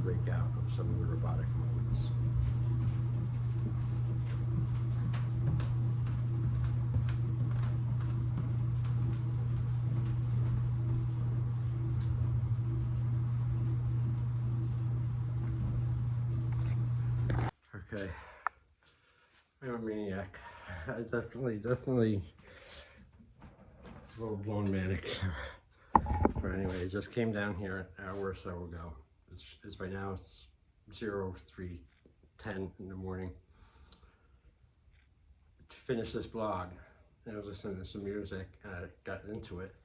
break out of some of the robotic moments. Okay, I'm a maniac. I definitely a little blown manic. But anyway, it just came down here an hour or so ago. It's right now, it's 03:10 in the morning. To finish this vlog, and I was listening to some music and I got into it.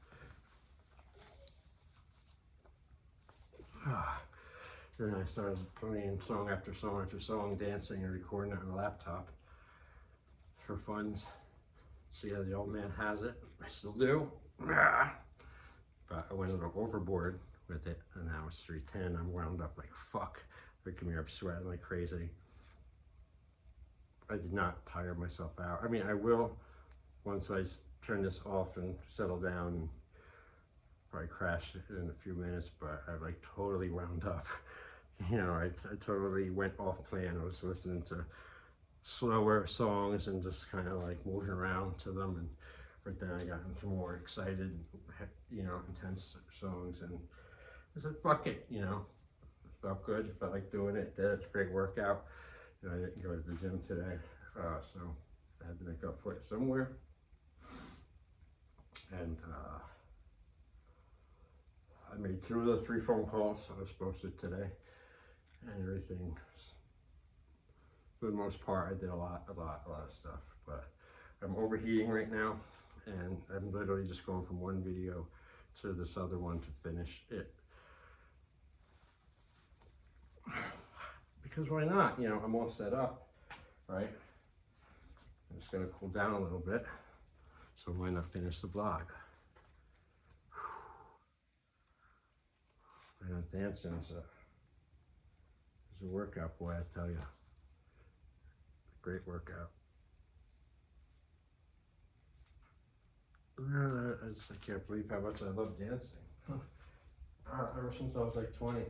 Then I started playing song after song after song, dancing and recording it on the laptop for fun. See how the old man has it. I still do. But I went overboard with it, and now it's 3:10. I'm wound up like fuck. Look at me, I'm sweating like crazy. I did not tire myself out. I mean, I will once I turn this off and settle down and probably crash in a few minutes, but I like totally wound up. You know, I totally went off plan. I was listening to slower songs and just kind of like moving around to them, and right then I got into more excited, you know, intense songs, and I said, fuck it, you know, it felt good, it felt like doing it, it's a great workout. You know, I didn't go to the gym today, so I had to make up for it somewhere, and I made 2 of the 3 phone calls I was supposed to today, and everything. For the most part, I did a lot of stuff, but I'm overheating right now, and I'm literally just going from one video to this other one to finish it. Because why not? You know, I'm all set up, right? I'm just gonna cool down a little bit, so why not finish the vlog? And dancing is a workout, boy, I tell you. Great workout. I can't believe how much I love dancing. Ever since I was like 20.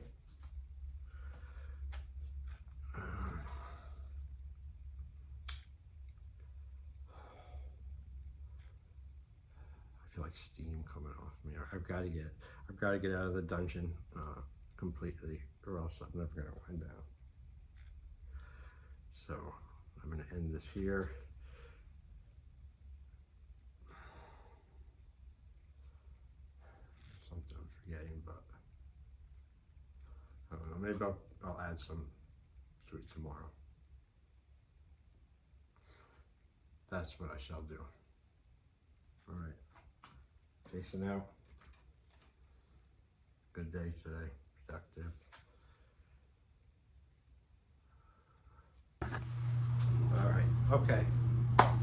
I feel like steam coming off me. I've got to get out of the dungeon completely, or else I'm never gonna wind down. So I'm gonna end this here. Something I'm forgetting, but I don't know, maybe I'll add some to it tomorrow. That's what I shall do. All right, Jason out. Good day today, productive. All right, okay,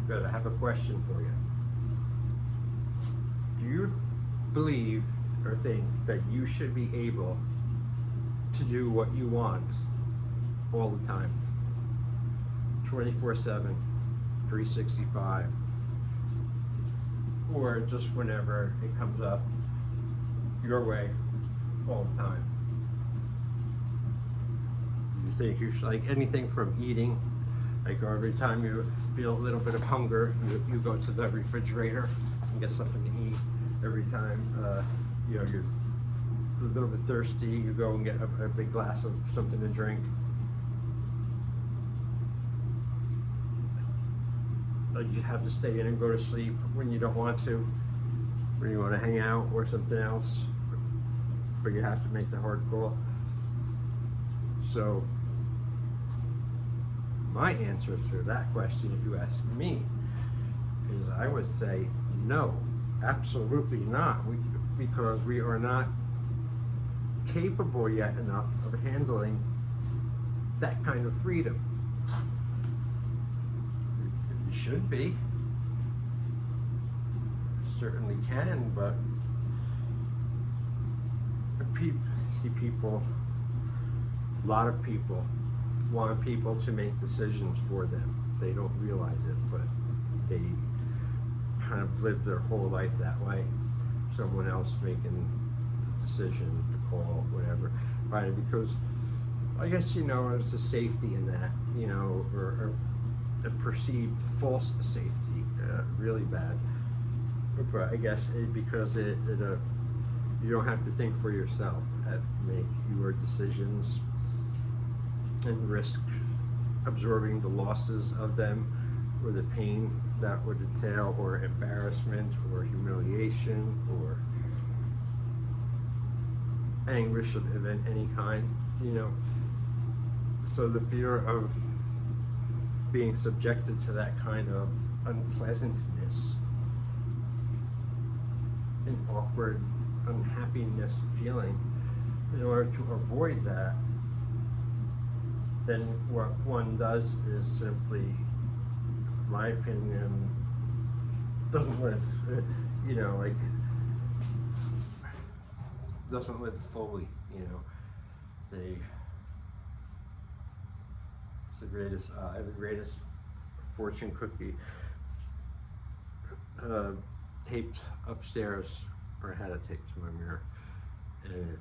good. I have a question for you. Do you believe or think that you should be able to do what you want all the time? 24/7, 365, or just whenever it comes up your way all the time? You think you should, like anything from eating, like every time you feel a little bit of hunger, you go to the refrigerator and get something to eat. Every time you know, you're a little bit thirsty, you go and get a big glass of something to drink. Like you have to stay in and go to sleep when you don't want to, when you want to hang out or something else, but you have to make the hard call. So my answer to that question, if you ask me, is I would say no, absolutely not. Because we are not capable yet enough of handling that kind of freedom. We should be. Certainly can, but a lot of people want people to make decisions for them. They don't realize it, but they kind of live their whole life that way. Someone else making the decision, the call, whatever. Right? Because I guess, you know, there's a safety in that, you know, or a perceived false safety, really bad. But I guess because you don't have to think for yourself, make your decisions and risk absorbing the losses of them, or the pain that would entail, or embarrassment, or humiliation, or anguish of any kind, you know. So the fear of being subjected to that kind of unpleasantness and awkward unhappiness feeling, in order to avoid that, then what one does is simply, in my opinion, doesn't live, you know, like, doesn't live fully, you know. It's the greatest, I have the greatest fortune cookie taped upstairs, or I had it taped to my mirror, and it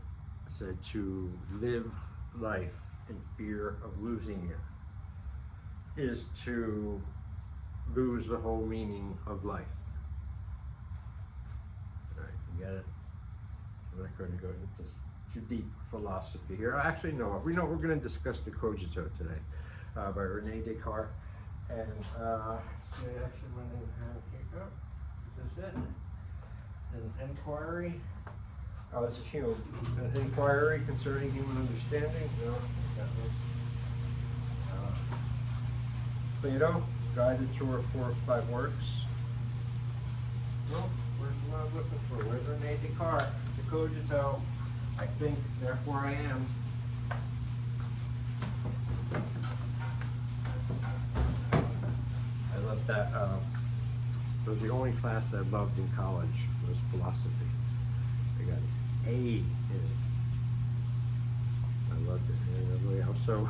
said, to live life in fear of losing it is to lose the whole meaning of life. Alright, you get it? I'm not going to go into too deep philosophy here. Actually, no, we know we're going to discuss the Cogito today, by Rene Descartes. And actually, my name here, is this it? An inquiry. Oh, it's Hume. An inquiry concerning human understanding. No, that one. Plato, guided tour of 4 or 5 works. No, where's the one I'm looking for? Where's Rene Descartes? The Cogito. I think, therefore I am. I love that. It was the only class I loved in college was philosophy. I got an A in it. I loved it. And really, I was so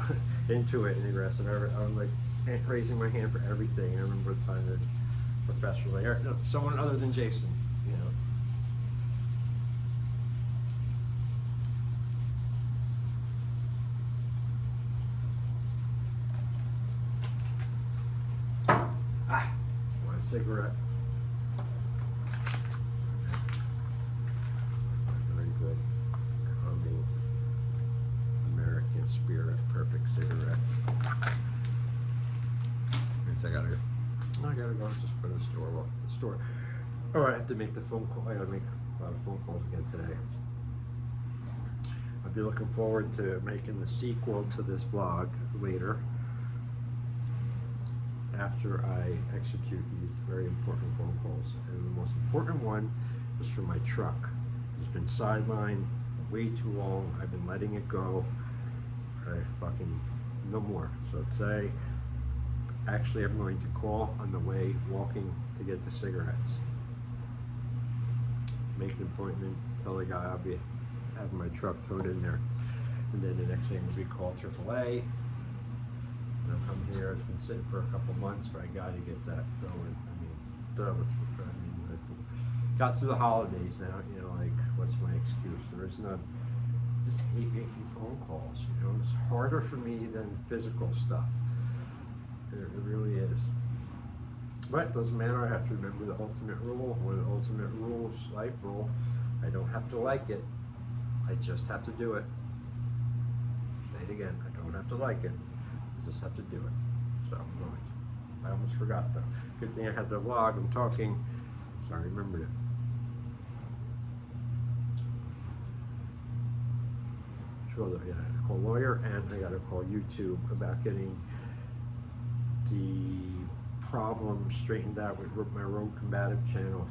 into it and aggressive. I was like raising my hand for everything. I remember the time that professor, like, someone other than Jason, you know. Want a cigarette? Very good, calming American spirit, perfect cigarettes. I gotta go just put a store off the store. Or I have to make the phone call. I gotta make a lot of phone calls again today. I'll be looking forward to making the sequel to this vlog later, after I execute these very important phone calls. And the most important one is for my truck. It's been sidelined way too long. I've been letting it go. No more. So today, actually, I'm going to call on the way walking to get the cigarettes. Make an appointment, tell the guy I'll be having my truck towed in there. And then the next thing will be call AAA. And I'll come here. It's been sitting for a couple months, but I got to get that going. I got through the holidays now, you know, like, what's my excuse? There is none. I just hate making phone calls, you know. It's harder for me than physical stuff. It really is. But it doesn't matter. I have to remember the ultimate rule. One of the ultimate rules, life rule. I don't have to like it. I just have to do it. Say it again. I don't have to like it. I just have to do it. So I'm going. I almost forgot though. Good thing I had the vlog. I'm talking, so I remembered it. Sure, yeah, I had to call lawyer, and I got to call YouTube about getting the problem straightened out with my Road Combative channel.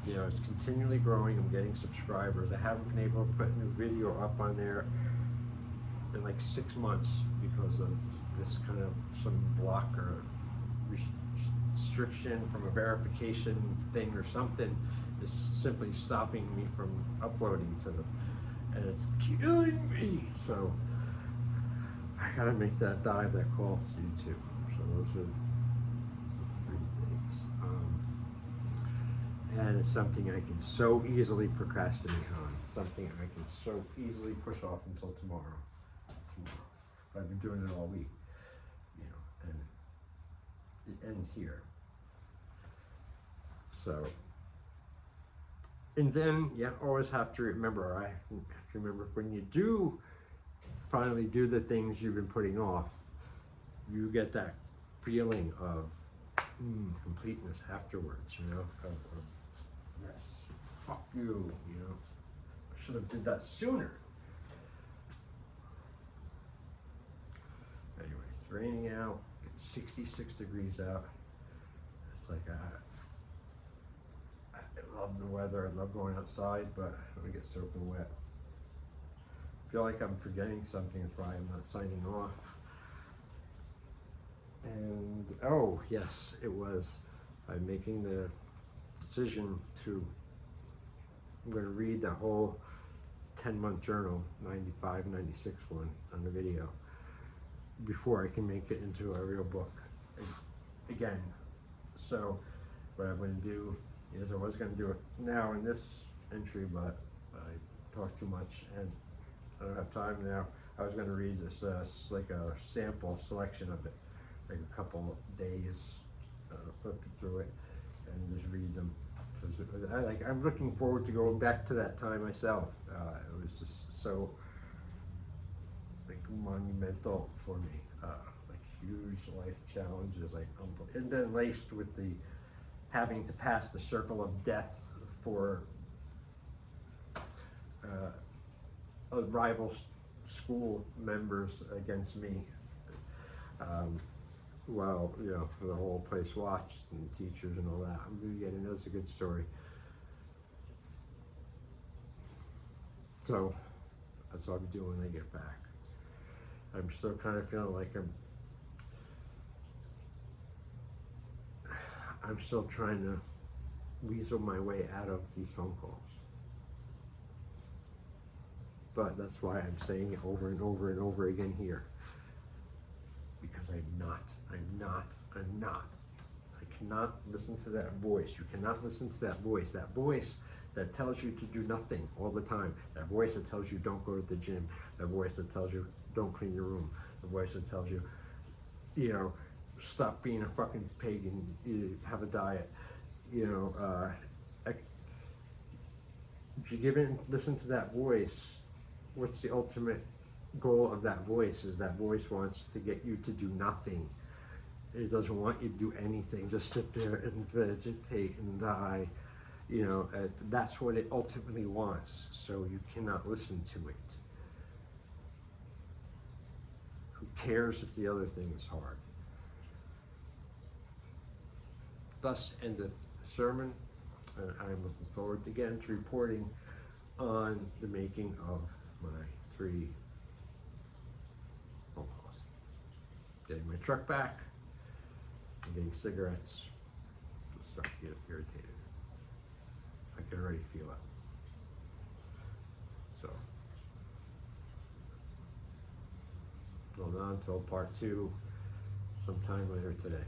You know, it's continually growing. I'm getting subscribers. I haven't been able to put a new video up on there in like 6 months because of this kind of some block or restriction from a verification thing or something is simply stopping me from uploading to them, and it's killing me. So I gotta make that dive, that call to YouTube. So those are some 3 things. And it's something I can so easily procrastinate on. Something I can so easily push off until tomorrow. I've been doing it all week, you know, and it ends here. So, and then you always have to remember, I have to remember when you do finally do the things you've been putting off, you get that feeling of completeness afterwards, you know, of yes, fuck you, you know, I should have did that sooner. Anyway, it's raining out, it's 66 degrees out. It's like I love the weather, I love going outside, but I don't get soaking wet. I feel like I'm forgetting something, that's why I'm not signing off. And oh yes, it was. I'm making the decision to, I'm going to read the whole 10-month journal, 95, 96 one on the video, before I can make it into a real book again. So what I'm going to do is, I was going to do it now in this entry, but I talked too much and I don't have time now. I was going to read this like a sample selection of it, like a couple of days, flip through it and just read them. I'm looking forward to going back to that time myself. It was just so like monumental for me, like huge life challenges, like and then laced with the having to pass the circle of death for rival school members against me. Well, you know, the whole place watched, and teachers and all that. I'm gonna get into it's a good story. So that's what I'll be doing when I get back. I'm still kind of feeling like I'm still trying to weasel my way out of these phone calls. But that's why I'm saying it over and over and over again here. Because I'm not. I cannot listen to that voice. You cannot listen to that voice that tells you to do nothing all the time. That voice that tells you don't go to the gym. That voice that tells you don't clean your room. The voice that tells you, you know, stop being a fucking pig and have a diet. You know, if you give in, listen to that voice, what's the ultimate goal of that voice? Is that voice wants to get you to do nothing. It doesn't want you to do anything. Just sit there and vegetate and die. You know, that's what it ultimately wants. So you cannot listen to it. Who cares if the other thing is hard? Thus ended the sermon. I'm looking forward again to reporting on the making of my 3 phone calls. Getting my truck back, and getting cigarettes. I'm starting to get irritated. I can already feel it. So, hold on until part 2, sometime later today.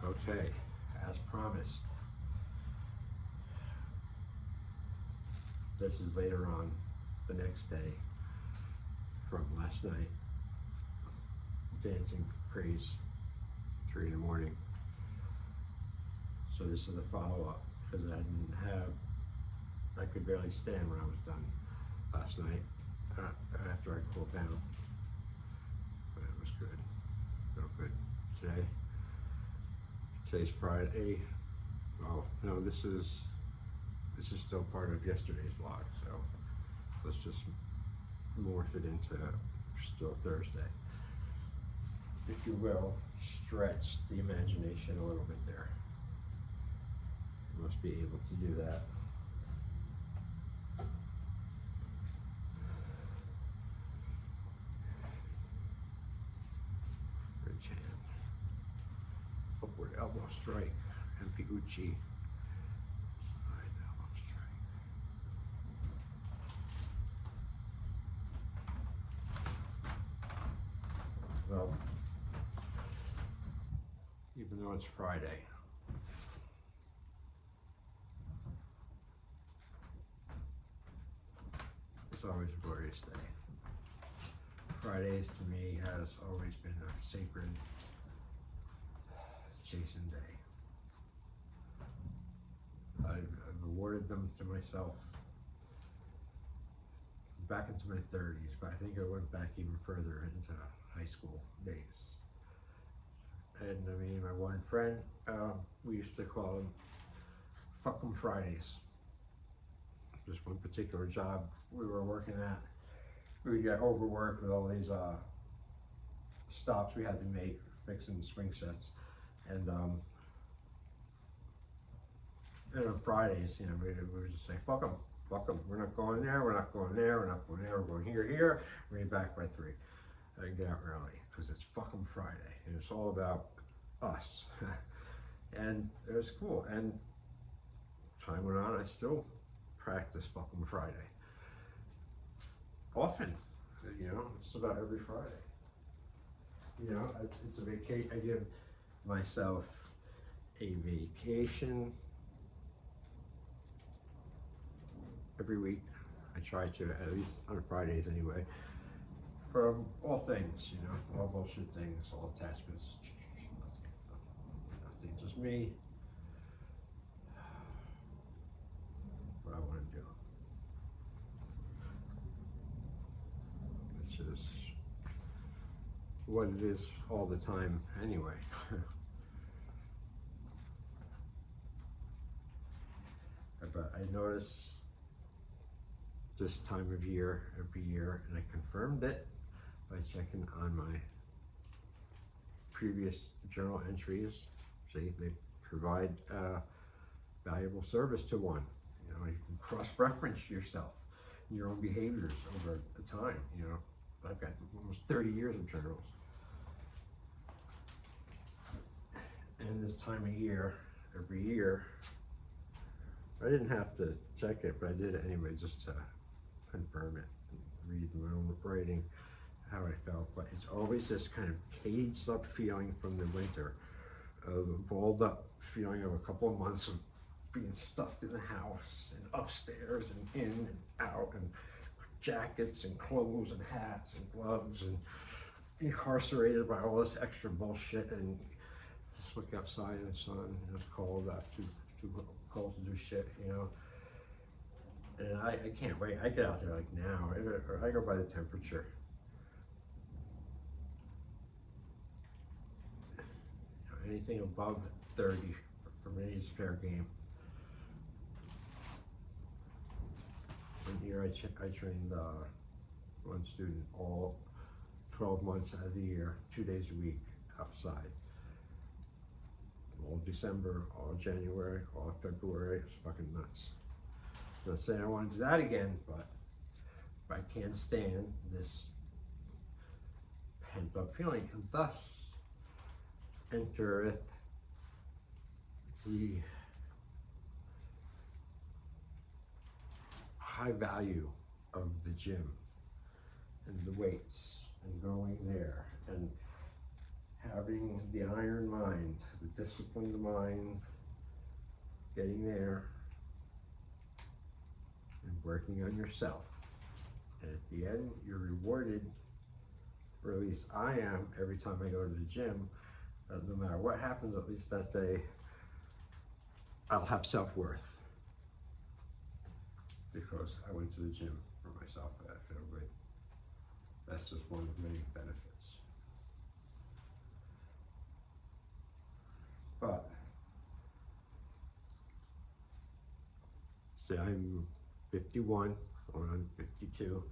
Okay, as promised, this is later on the next day from last night. Dancing craze, 3 in the morning. So this is a follow-up because I could barely stand when I was done last night after I cooled down. But it was good, real good. Today's Friday. Well, no, this is still part of yesterday's vlog, so let's just morph it into still Thursday. If you will, stretch the imagination a little bit there. You must be able to do that. Bridge hand. Upward elbow strike. Empi uchi. Side elbow strike. Well, even though it's Friday, always a glorious day. Fridays to me has always been a sacred Jason day. I've awarded them to myself back into my 30s, but I think I went back even further into high school days. And I mean, my one friend, we used to call them "fuck 'em Fridays." Just one particular job we were working at, we would get overworked with all these stops we had to make fixing swing sets, and on Fridays, you know, we would just say "fuck 'em, fuck 'em. We're not going there. We're not going there. We're not going there. We're going here. We're gonna be back by 3. I get out early because it's "fuck 'em Friday," and it's all about us. And it was cool. And time went on. I still practice "fuck 'em Friday often. You know, just about every Friday. You know, it's a vacation. I give myself a vacation every week. I try to, at least on Fridays anyway, from all things, you know, all bullshit things, all attachments, nothing, just me, what I want to do, which is what it is all the time anyway. But I notice this time of year, every year, and I confirmed it by checking on my previous journal entries. See, they provide valuable service to one. You know, you can cross-reference yourself, your own behaviors over the time. You know, I've got almost 30 years of journals. And this time of year, every year, I didn't have to check it, but I did it anyway just to confirm it and read my own writing, how I felt. But it's always this kind of caged up feeling from the winter, of a balled up feeling of a couple of months of being stuffed in the house and upstairs and in and out, and jackets and clothes and hats and gloves, and incarcerated by all this extra bullshit. And just look outside in the sun, and it's cold out, too cold to do shit, you know. And I can't wait. I get out there like now, or I go by the temperature. You know, anything above 30 for me is fair game. One year I trained one student all 12 months out of the year, 2 days a week outside. All December, all January, all February. It's fucking nuts. I'm not saying I want to do that again, but I can't stand this pent up feeling. And thus entereth the high value of the gym and the weights and going there and having the iron mind, the disciplined mind, getting there and working on yourself. And at the end, you're rewarded, or at least I am, every time I go to the gym. No matter what happens, at least that day, I'll have self-worth because I went to the gym for myself and I feel great. That's just one of many benefits. But, see, I'm 51, going on 52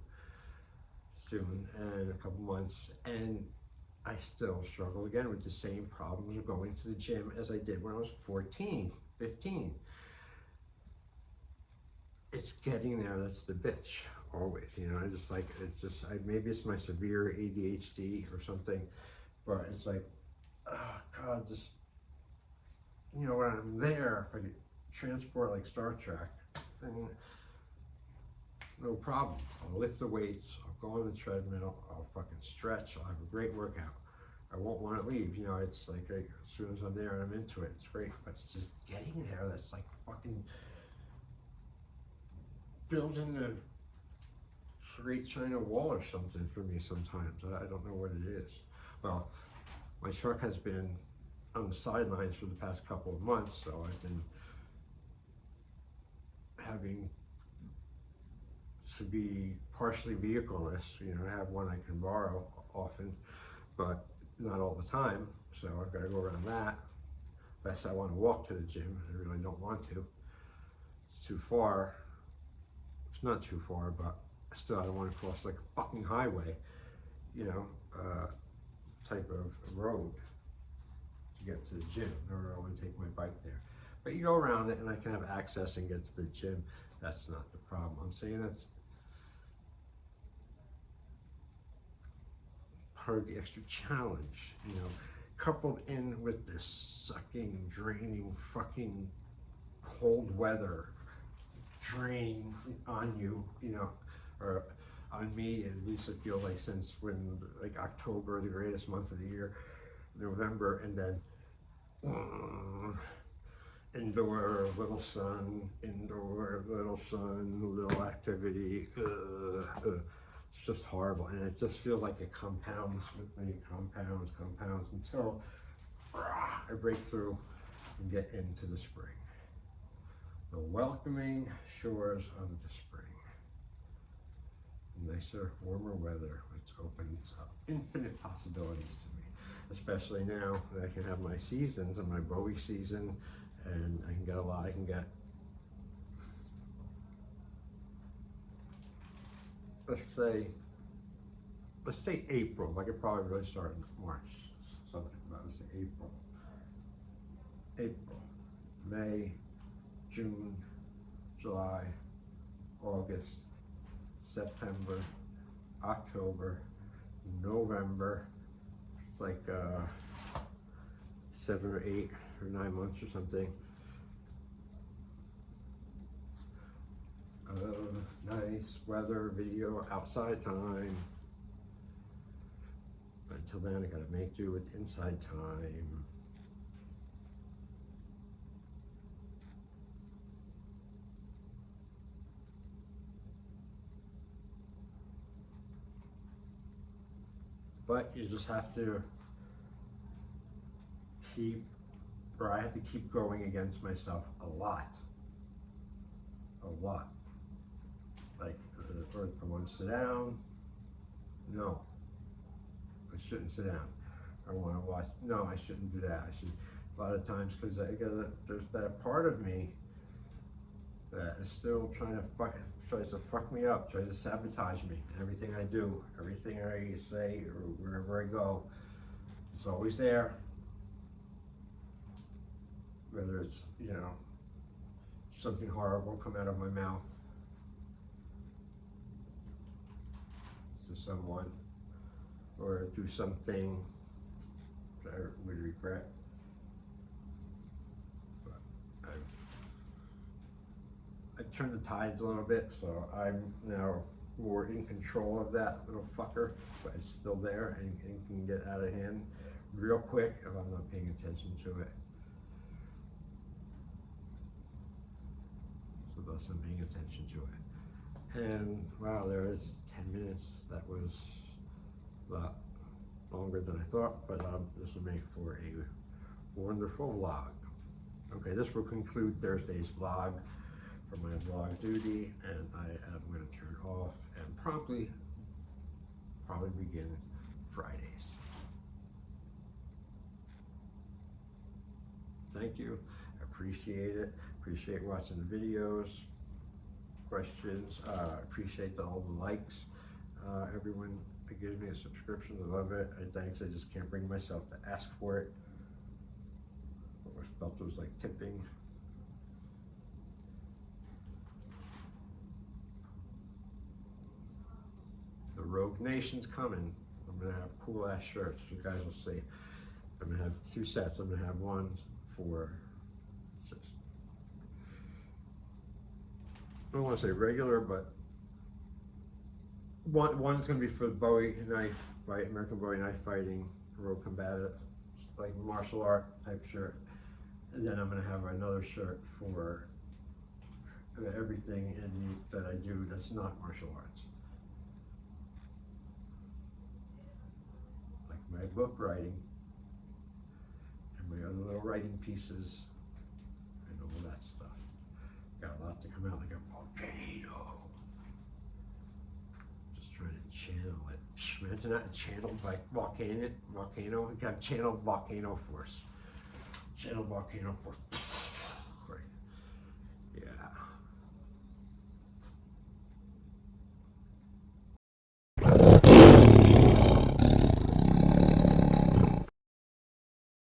soon, in a couple months, and I still struggle again with the same problems of going to the gym as I did when I was 14, 15. It's getting there, that's the bitch, always, you know. Maybe it's my severe ADHD or something, but it's like, oh God, just, you know, when I'm there, if I could transport like Star Trek, then no problem. I'll lift the weights, I'll go on the treadmill, I'll fucking stretch, I'll have a great workout. I won't want to leave, you know. It's like as soon as I'm there and I'm into it, it's great. But it's just getting there that's like fucking building a great China wall or something for me sometimes. I don't know what it is. Well, my truck has been on the sidelines for the past couple of months, so I've been having to be partially vehicleless. You know, I have one I can borrow often, but not all the time, so I've got to go around that. Unless I want to walk to the gym, I really don't want to. It's too far. It's not too far, but still I don't want to cross like a fucking highway, you know, type of road to get to the gym. Or I want to take my bike there. But you go around it and I can have access and get to the gym. That's not the problem. I'm saying that's part of the extra challenge, you know, coupled in with this sucking, draining, fucking cold weather drain on you, you know, or on me. At least I feel like since when, like October, the greatest month of the year, November, and then indoor, little sun, little activity. It's just horrible, and it just feels like it compounds with me, compounds until I break through and get into the spring. The welcoming shores of the spring. Nicer, warmer weather, which opens up infinite possibilities to me, especially now that I can have my seasons and my Bowie season, and I can get a lot. I can get, let's say April. I could probably really start in March, something about, let's say April, May, June, July, August, September, October, November. It's like 7 or 8 or 9 months or something. Nice weather, video, outside time. But until then, I gotta make do with inside time. But you just have to I have to keep going against myself a lot. Like, or I want to sit down. No, I shouldn't sit down. I want to watch. No, I shouldn't do that. I should. A lot of times, because there's that part of me that is still tries to fuck me up, tries to sabotage me. Everything I do, everything I say, or wherever I go, it's always there. Whether it's, you know, something horrible come out of my mouth to someone, or do something that I would regret. But I've turned the tides a little bit, so I'm now more in control of that little fucker, but it's still there and can get out of hand real quick if I'm not paying attention to it. So thus I'm paying attention to it. And wow, there is 10 minutes. That was a lot longer than I thought, but this will make for a wonderful vlog. Okay, this will conclude Thursday's vlog for my vlog duty, and I am going to turn off and probably begin Fridays. Thank you. I appreciate it. Appreciate watching the videos, questions. Appreciate all the likes. Everyone that gives me a subscription, I love it. Thanks. I just can't bring myself to ask for it. I felt it was like tipping. The Rogue Nation's coming. I'm gonna have cool ass shirts. You guys will see. I'm gonna have 2 sets. I'm gonna have one for just, I don't want to say regular, but one's gonna be for Bowie knife fight, American Bowie knife fighting, rogue combatant, like martial art type shirt. And then I'm gonna have another shirt for everything that I do that's not martial arts. my book writing, and my other little writing pieces, and all that stuff. Got a lot to come out like a volcano. Just trying to channel it. Imagine that, a channeled like volcano. We got channeled volcano force. Channeled volcano force.